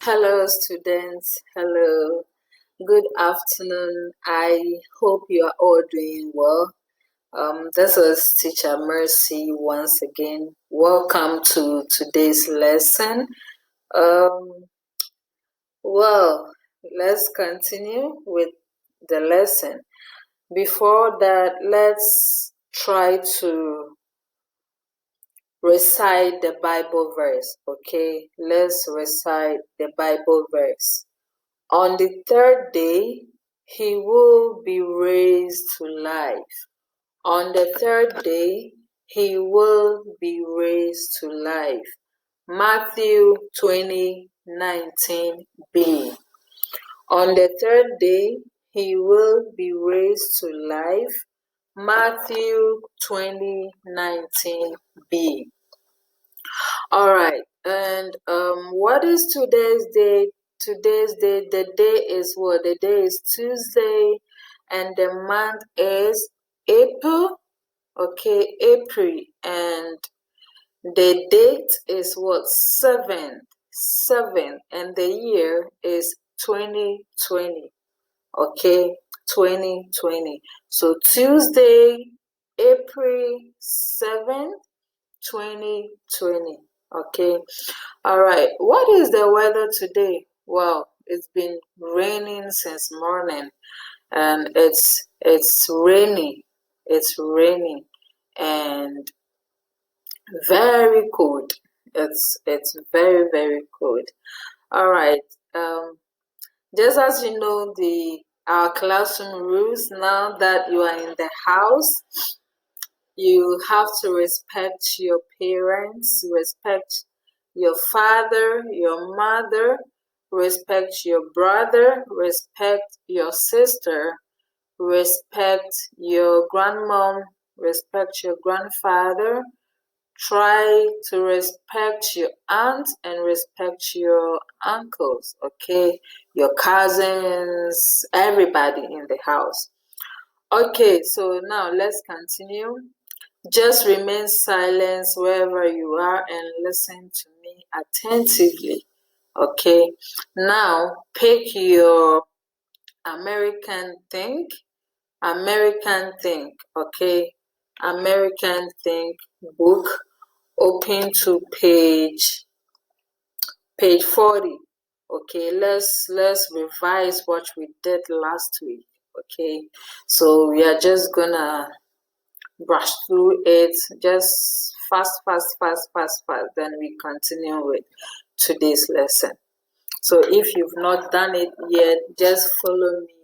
Hello, students. Hello. Good afternoon. I hope you are all doing well. This is Teacher Mercy once again. Welcome to today's lesson. Um, well, let's continue with the lesson. Before that, let's try to recite the Bible verse. Okay, let's recite the Bible verse. On the third day, he will be raised to life. On the third day, he will be raised to life. Matthew 20:19b. On the third day, he will be raised to life. Matthew 20:19b. All right, and what is today's date? Today's date, the day is what? The day is Tuesday, and the month is April. Okay, April, and the date is what? 7, and the year is 2020. Okay, 2020. So Tuesday, April 7th, 2020. Okay. All right. What is the weather today? Well, it's been raining since morning, and it's rainy. It's raining and very cold. It's very cold. All right. Just as you know our classroom rules, now that you are in the house, you have to respect your parents, respect your father, your mother, respect your brother, respect your sister, respect your grandmom, respect your grandfather. Try to respect your aunt and respect your uncles, okay? Your cousins, everybody in the house. Okay, so now let's continue. Just remain silent wherever you are and listen to me attentively. Okay, now pick your American Think. Okay, American Think book. Open to page 40. Okay, let's revise what we did last week. Okay, so we are just gonna brush through it, just fast, then we continue with today's lesson. So if you've not done it yet, just follow me.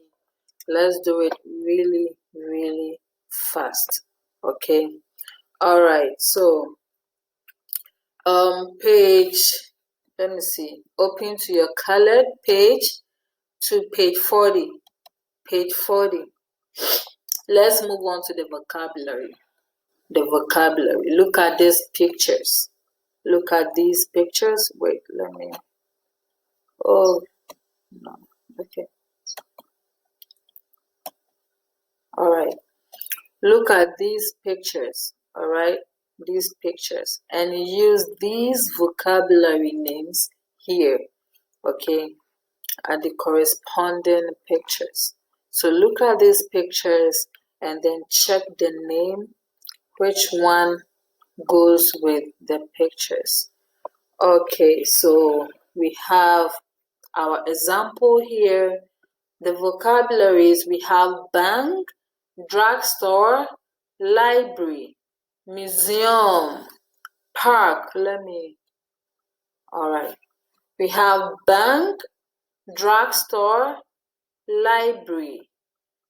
Let's do it really fast. Okay. All right. So page, let me see, open to your colored page to page 40. Page 40. Let's move on to the vocabulary. Look at these pictures. Look at these pictures. Wait, let me. Oh, no. Okay. All right. Look at these pictures. All right. These pictures. And use these vocabulary names here. Okay. At the corresponding pictures. So look at these pictures and then check the name. Which one goes with the pictures? Okay, so we have our example here. The vocabularies, we have bank, drugstore, library, museum, park. All right. We have bank, drugstore, library,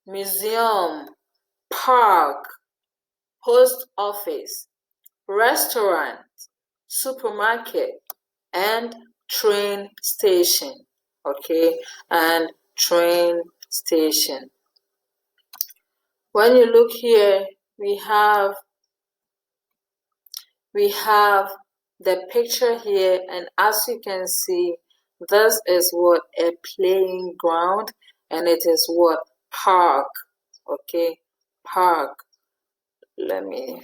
museum, park, post office, restaurant, supermarket, and train station. Okay, and train station. When you look here, we have the picture here, and as you can see, this is what a playing ground, and it is what park. Okay, park. Let me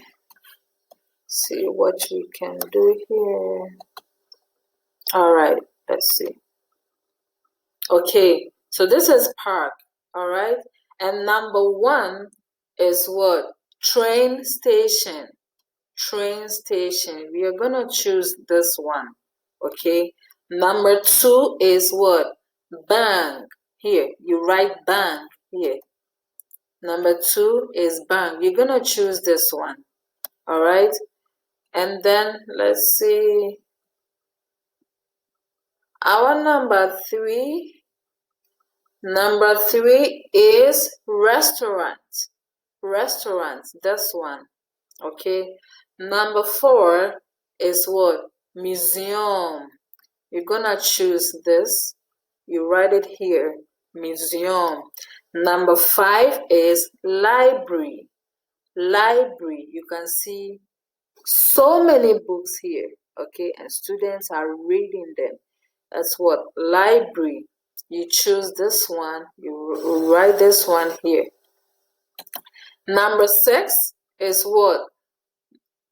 see what we can do here. All right, let's see. Okay, so this is park, all right? And number 1 is what? Train station. Train station. We are going to choose this one, okay? Number 2 is what? Bank. Here, you write bank here. Number 2 is bank. You're going to choose this one, all right? And then let's see. Our number 3 is restaurant. Restaurant, this one, okay? Number 4 is what? Museum. You're gonna choose this. You write it here, museum. Number 5 is library. Library, you can see so many books here, okay? And students are reading them. That's what? Library. You choose this one, you write this one here. Number 6 is what?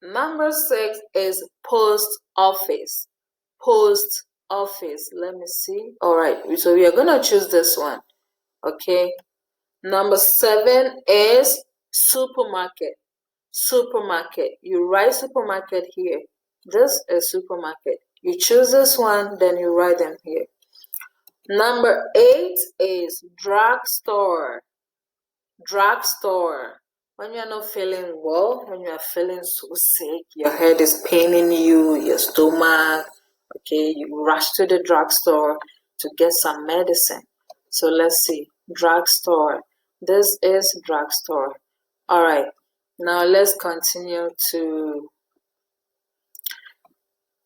Number 6 is post office. Post office. Let me see. All right, so we are going to choose this one, okay? Number 7 is supermarket. Supermarket. You write supermarket here. This is supermarket. You choose this one, then you write them here. Number 8 is drugstore. Drugstore. When you're not feeling well, when you are feeling so sick, your head is paining you, your stomach, okay, you rush to the drugstore to get some medicine. So let's see, drugstore. This is drugstore. All right, now let's continue to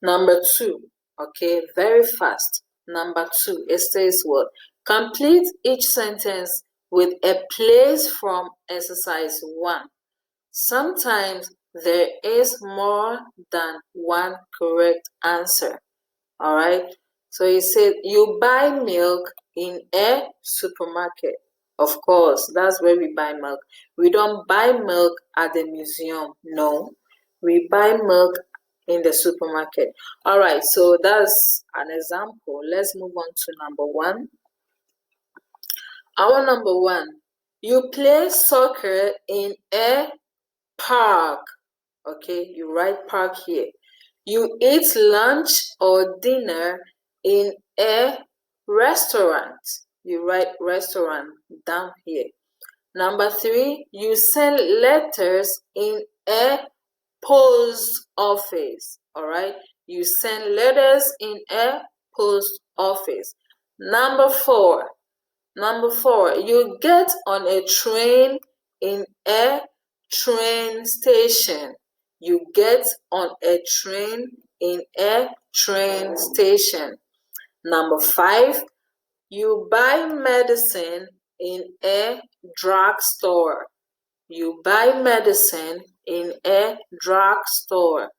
number 2, okay, very fast. Number 2, it says what? Complete each sentence with a place from exercise 1. Sometimes there is more than one correct answer. All right. So he said, you buy milk in a supermarket. Of course, that's where we buy milk. We don't buy milk at the museum. No, we buy milk in the supermarket. All right. So that's an example. Let's move on to number 1. Our number 1, you play soccer in a park. Okay, you write park here. You eat lunch or dinner in a restaurant. You write restaurant down here. Number 3, you send letters in a post office. All right, you send letters in a post office. Number 4, you get on a train in a train station. You get on a train in a train station. Number 5, you buy medicine in a drugstore. You buy medicine in a drugstore.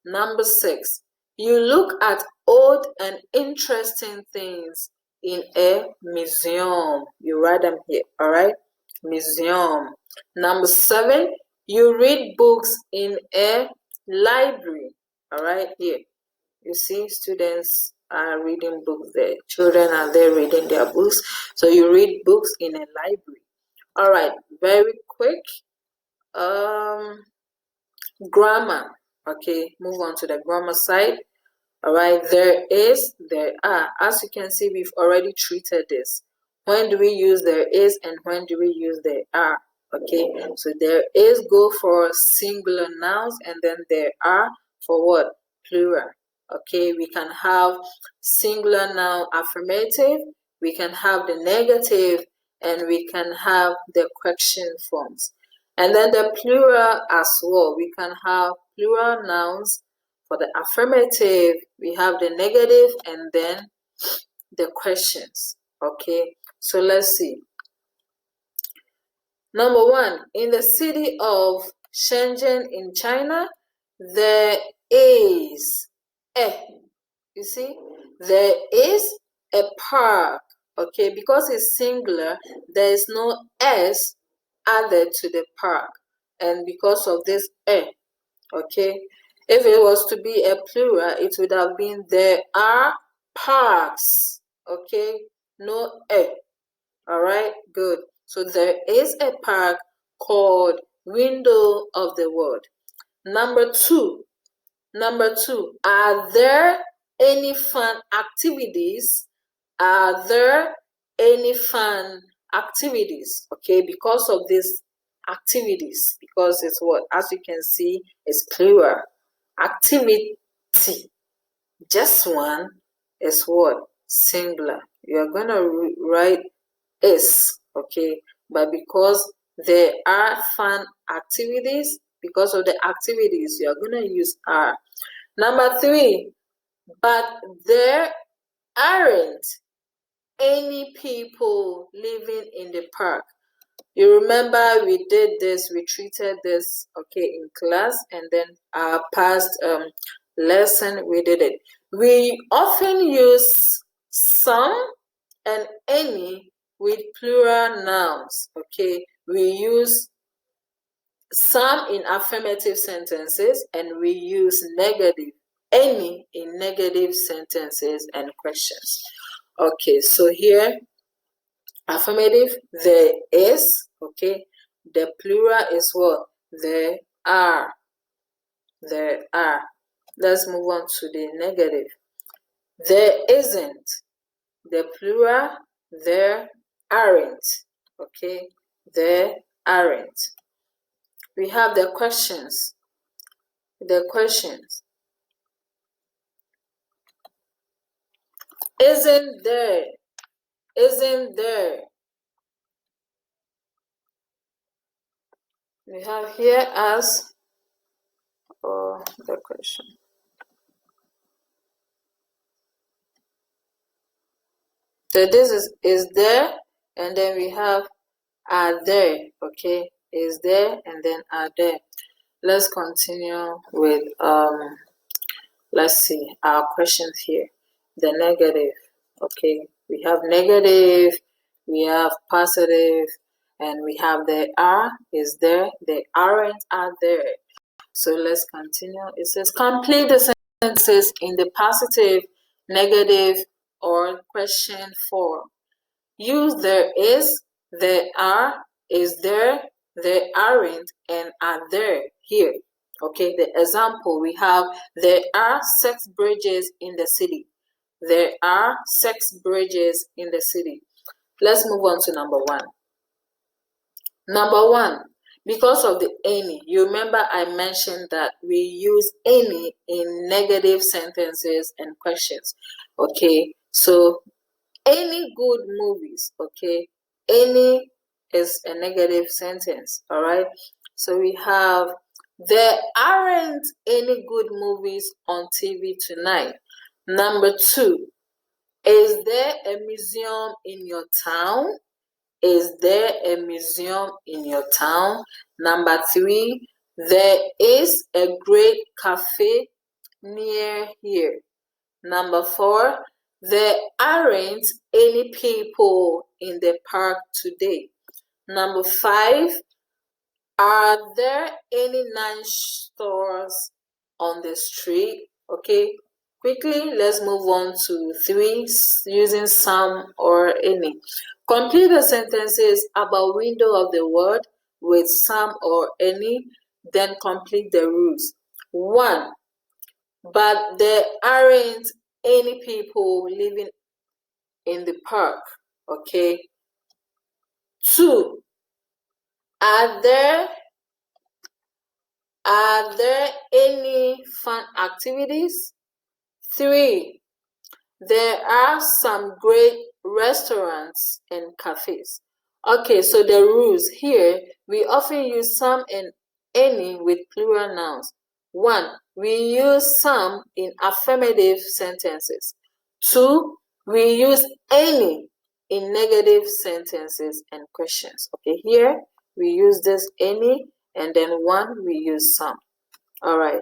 Number 6, you look at old and interesting things in a museum. You write them here, all right? Museum. Number 7, you read books in a library, all right? Here, you see students are reading books there. Children are there reading their books. So you read books in a library. All right, very quick. Grammar. Okay, move on to the grammar side. All right, there are. As you can see, we've already treated this. When do we use there is and when do we use there are? Okay, so there is go for singular nouns and then there are for what? Plural. Okay, we can have singular noun affirmative, we can have the negative, and we can have the question forms. And then the plural as well. We can have plural nouns for the affirmative, we have the negative, and then the questions. Okay, so let's see. Number 1, in the city of Shenzhen in China, there is you see, there is a park. Okay, because it's singular, there is no s added to the park, and because of this okay, if it was to be a plural, it would have been there are parks. Okay, No A. All right, good. So there is a park called Window of the World. Number two, are there any fun activities? Are there any fun activities? Okay, because of these activities, because it's what, as you can see, it's plural. Activity, just one, is what? Singular. You are going to write is, okay, but because there are fun activities, because of the activities, you are going to use are. Number three, but there aren't any people living in the park. You remember we did this, we treated this, okay, in class, and then our past lesson we did it. We often use some and any with plural nouns, okay. We use some in affirmative sentences, and we use negative, any, in negative sentences and questions. Okay, so here, affirmative, there is, okay. The plural is what? There are. There are. Let's move on to the negative. There isn't. The plural, there aren't. Okay, there aren't. We have the questions. The questions. Isn't there? Isn't there? We have here as the question. So this is there, and then we have are there, okay? Is there, and then are there. Let's continue with let's see our questions here. The negative, okay? We have negative, we have positive, and we have the are is there, the aren't are there. So let's continue. It says complete the sentences in the positive, negative, or question form. Use there is, there are, is there, there aren't, and are there here. Okay, the example we have, there are 6 bridges in the city. There are 6 bridges in the city. Let's move on to number 1. Number 1, because of the any, you remember I mentioned that we use any in negative sentences and questions. Okay, so any good movies, okay, any is a negative sentence, all right. So we have, there aren't any good movies on TV tonight. Number 2, is there a museum in your town? Is there a museum in your town? Number 3, there is a great cafe near here. Number 4, there aren't any people in the park today. Number 5, are there any non-stores on the street? Okay, quickly, let's move on to 3, using some or any. Complete the sentences about Window of the World with some or any, then complete the rules. 1, but there aren't any people living in the park. Okay. 2, are there any fun activities? 3, there are some great restaurants and cafes. Okay, so the rules here, we often use some and any with plural nouns. 1, we use some in affirmative sentences. 2, we use any in negative sentences and questions. Okay, here we use this any, and then 1 we use some. All right.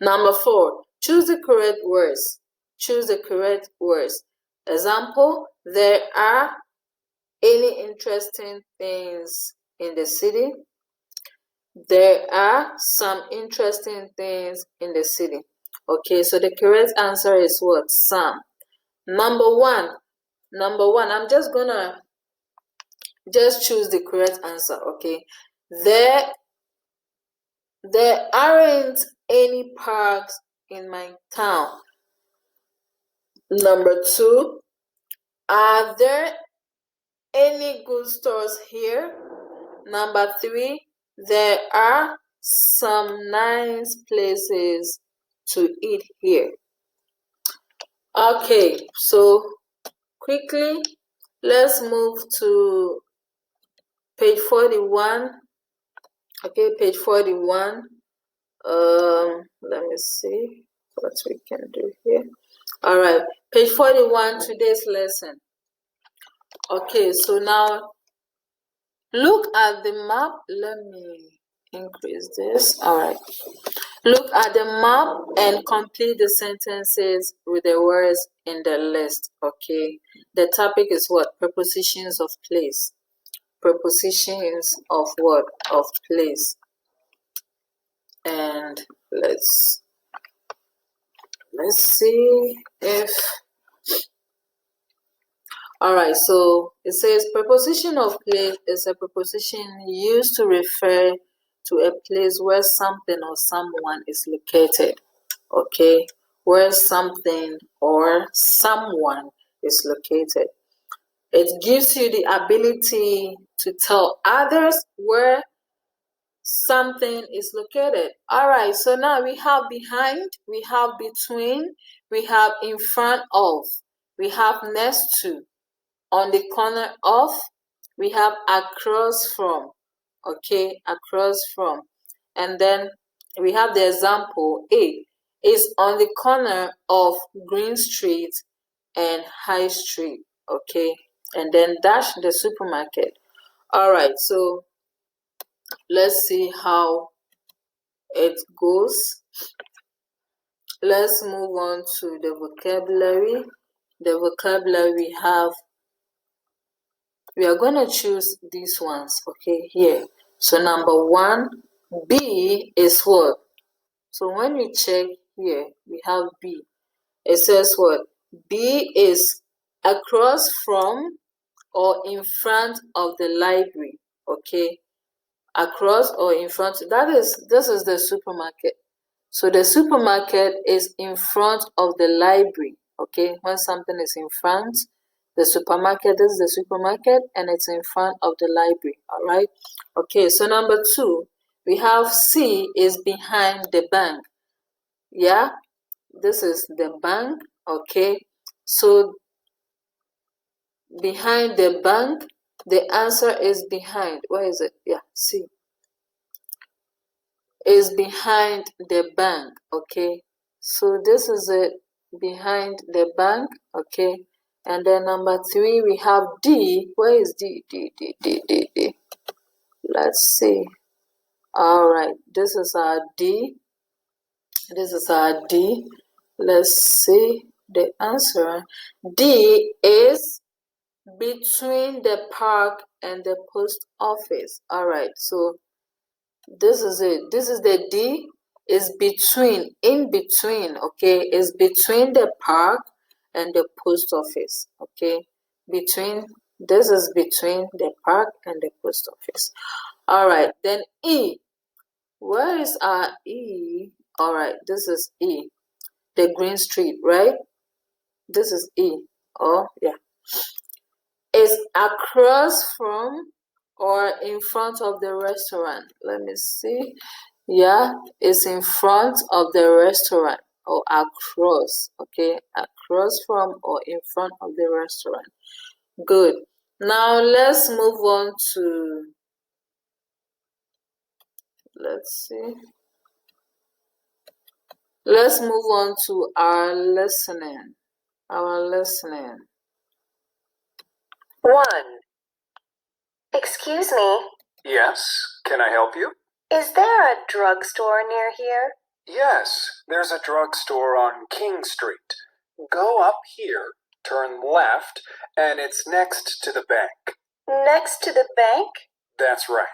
Number 4, choose the correct words. Choose the correct words. Example, there are any interesting things in the city? There are some interesting things in the city. Okay, so the correct answer is what? Some. Number 1, Number one, I'm just gonna choose the correct answer, okay? There aren't any parks in my town. Number two, are there any good stores here? Number three, there are some nice places to eat here. Okay, so quickly, let's move to page 41. Okay, page 41. Let me see what we can do here. All right, page 41, today's lesson. Okay, so now look at the map. Let me increase this. All right. Look at the map and complete the sentences with the words in the list. Okay. The topic is what? Prepositions of place. Prepositions of what? Of place. And let's see if. All right, so it says preposition of place is a preposition used to refer to a place where something or someone is located. Okay, where something or someone is located. It gives you the ability to tell others where something is located. All right, so now we have behind, we have between, we have in front of, we have next to, on the corner of, we have across from. Okay, across from. And then we have the example A is on the corner of Green Street and High Street. Okay, and then dash the supermarket. All right, so let's see how it goes. Let's move on to the vocabulary. The vocabulary we are going to choose these ones, okay, here. So number one, B is what? So when we check here, we have B. It says what? B is across from or in front of the library, okay? Across or in front, this is the supermarket. So the supermarket is in front of the library, okay? When something is in front, the supermarket is the supermarket and it's in front of the library, all right? Okay, so number two, we have C is behind the bank. Yeah, this is the bank, okay? So behind the bank, the answer is behind. Where is it? Yeah, C is behind the bank, okay? So this is it, behind the bank, okay? And then number three, we have D. Where is D? D. Let's see. All right, this is our D. This is our D. Let's see the answer. D is between the park and the post office. All right, so this is it. This is the D. Is between, in between, okay? Is between the park and the post office, okay? Between, this is between the park and the post office. All right, then E. Where is our E? All right, this is E. The Green Street, right? This is E. Oh, yeah. Is across from or in front of the restaurant. Let me see. Yeah, it's in front of the restaurant or across. Okay, across from or in front of the restaurant. Good. Now let's move on to, let's see. Let's move on to our listening. Our listening. 1. Excuse me. Yes, can I help you? Is there a drugstore near here? Yes, there's a drugstore on King Street. Go up here, turn left, and it's next to the bank. Next to the bank? That's right.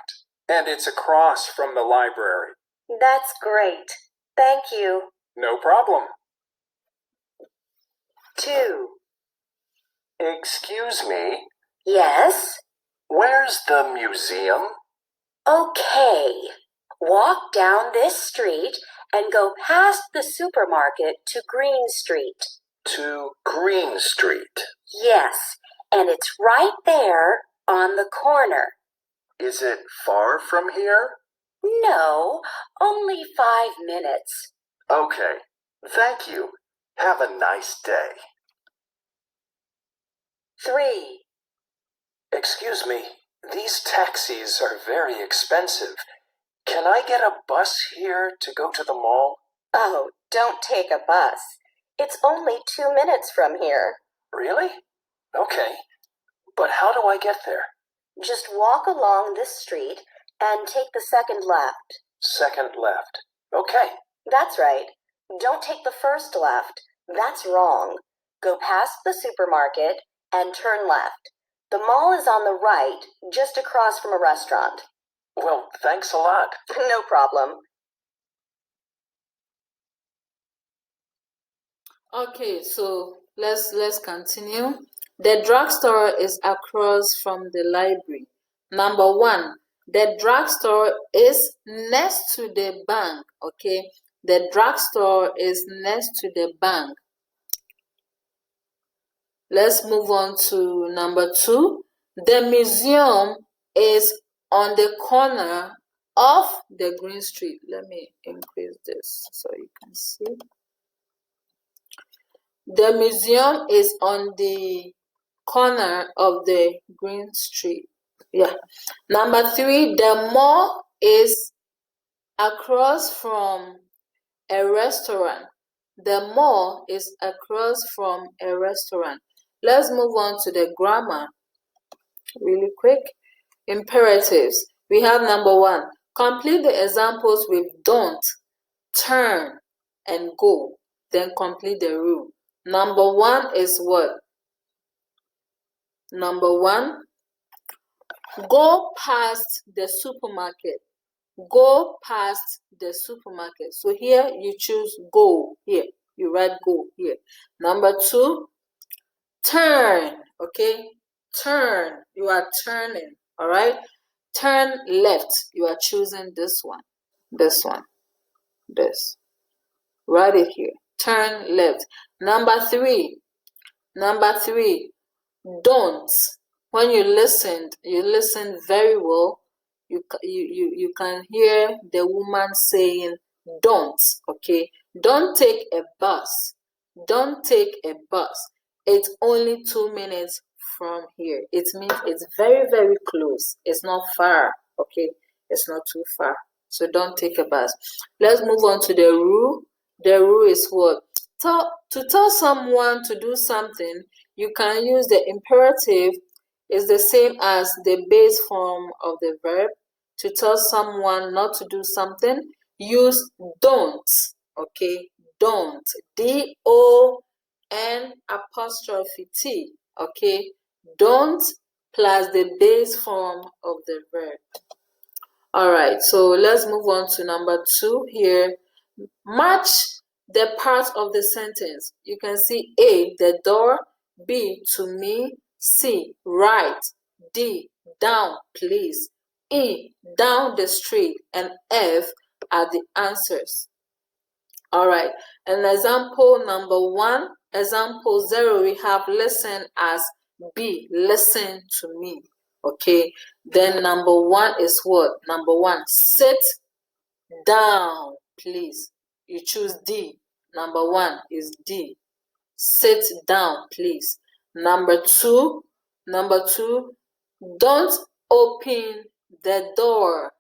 And it's across from the library. That's great. Thank you. No problem. 2. Excuse me, Yes? where's the museum? Okay. Walk down this street and go past the supermarket to Green Street. To Green Street. Yes, and it's right there on the corner. Is it far from here? No, only 5 minutes. Okay, thank you. Have a nice day. 3. Excuse me, these taxis are very expensive. Can I get a bus here to go to the mall? Oh, don't take a bus. It's only 2 minutes from here. Really? Okay, but how do I get there? Just walk along this street and take the second left. Second left. Okay, That's right. Don't take the first left. That's wrong. Go past the supermarket and turn left. The mall is on the right, just across from a restaurant. well, thanks a lot. No problem. Okay, so let's continue. The drugstore is across from the library. Number one, the drugstore is next to the bank. Okay, the drugstore is next to the bank. Let's move on to number two. The museum is on the corner of the Green Street. Let me increase this so you can see. The museum is on the corner of the Green Street. Yeah. Number three, the mall is across from a restaurant. The mall is across from a restaurant. Let's move on to the grammar really quick. Imperatives. We have number one, complete the examples with don't, turn, and go. Then complete the rule. Number one is what? Number one, go past the supermarket. Go past the supermarket. So here you choose go. Here you write go here. Number two, turn. Okay, turn. You are turning. All right. Turn left. You are choosing this one. This one. This. Write it here. Turn left. Number three. Number three. Don't. When you listen very well. You can hear the woman saying don't. Okay, don't take a bus. Don't take a bus. It's only 2 minutes from here. It means it's very, very close. It's not far. Okay, it's not too far. So don't take a bus. Let's move on to the rule. The rule is what? To tell someone to do something, you can use the imperative. Is the same as the base form of the verb. To tell someone not to do something, use don't. Okay, don't. D-O-N''T. Okay, don't plus the base form of the verb. All right, so let's move on to number two here. Match the parts of the sentence. You can see A, the door, B, to me, C, right, D, down, please, E, down the street, and F are the answers. All right, and example number one, example 0, we have listen as B, listen to me. Okay, then number one is what? Number one, sit down, please. You choose D. Number one is D. Sit down, please. Number two, don't open the door.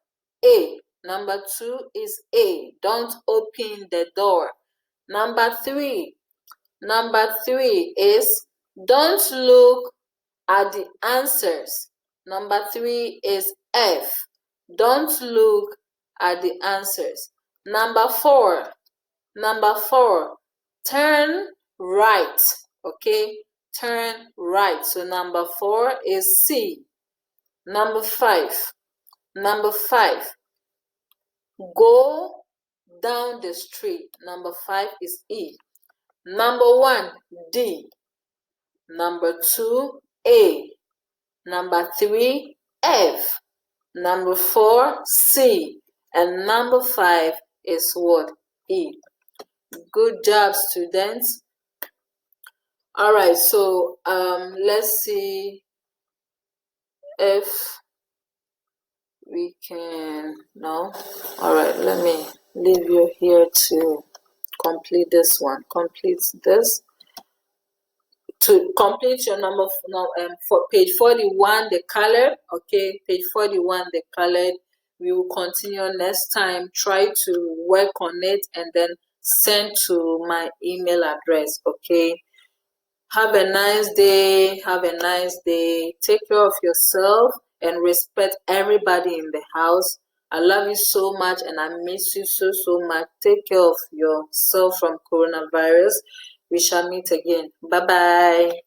A. Number two is A. Don't open the door. Number three is don't look at the answers. Number three is F. Don't look at the answers. Number four, turn right. Okay, turn right. So number four is C. Number five, go down the street. Number five is E. Number one, D. Number 2, A. Number 3, F. Number 4, C. And number 5 is what? E. Good job, students. All right, so let's see if we can. No. All right, let me leave you here to complete this one. Complete this. To complete your number for page 41, the colored. Okay, page 41, the colored. We will continue next time. Try to work on it and then send to my email address. Okay. Have a nice day. Have a nice day. Take care of yourself and respect everybody in the house. I love you so much and I miss you so much. Take care of yourself from coronavirus. We shall meet again. Bye-bye.